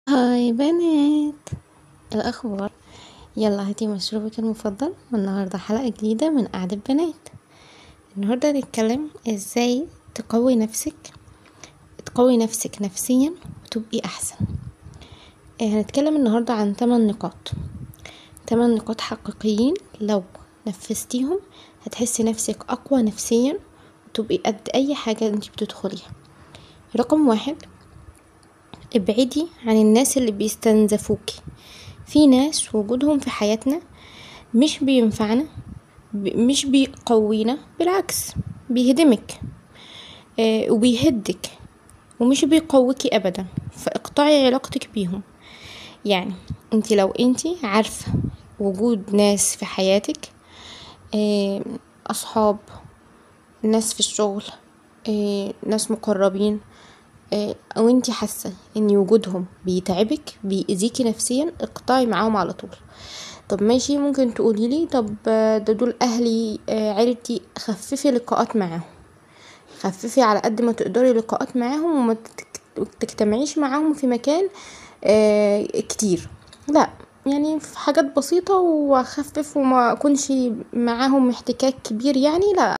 هاي بنات، الأخبار؟ يلا هاتي مشروبك المفضل، والنهاردة حلقة جديدة من قعدة بنات. النهاردة هنتكلم ازاي تقوي نفسك نفسيا وتبقي أحسن. هنتكلم النهاردة عن 8 نقاط حقيقيين، لو نفذتيهم هتحسي نفسك أقوى نفسيا وتبقي قد أي حاجة انتي بتدخليها. رقم 1، ابعدي عن الناس اللي بيستنزفوكي. في ناس وجودهم في حياتنا مش بينفعنا، مش بيقوينا، بالعكس بيهدمك وبيهدك ومش بيقويكي ابدا. فاقطعي علاقتك بيهم. يعني انتي لو انتي عارفة وجود ناس في حياتك، اصحاب، ناس في الشغل، ناس مقربين، او انتي حاسة ان وجودهم بيتعبك بيأذيكي نفسيا، اقطعي معاهم على طول. طب ماشي، ممكن تقوليلي طب ده دول اهلي، عيلتي. خففي لقاءات معاهم، خففي على قد ما تقدري لقاءات معاهم، وما تجتمعيش معاهم في مكان كتير. لا، يعني في حاجات بسيطة، واخفف وما اكونش معاهم احتكاك كبير، يعني لا.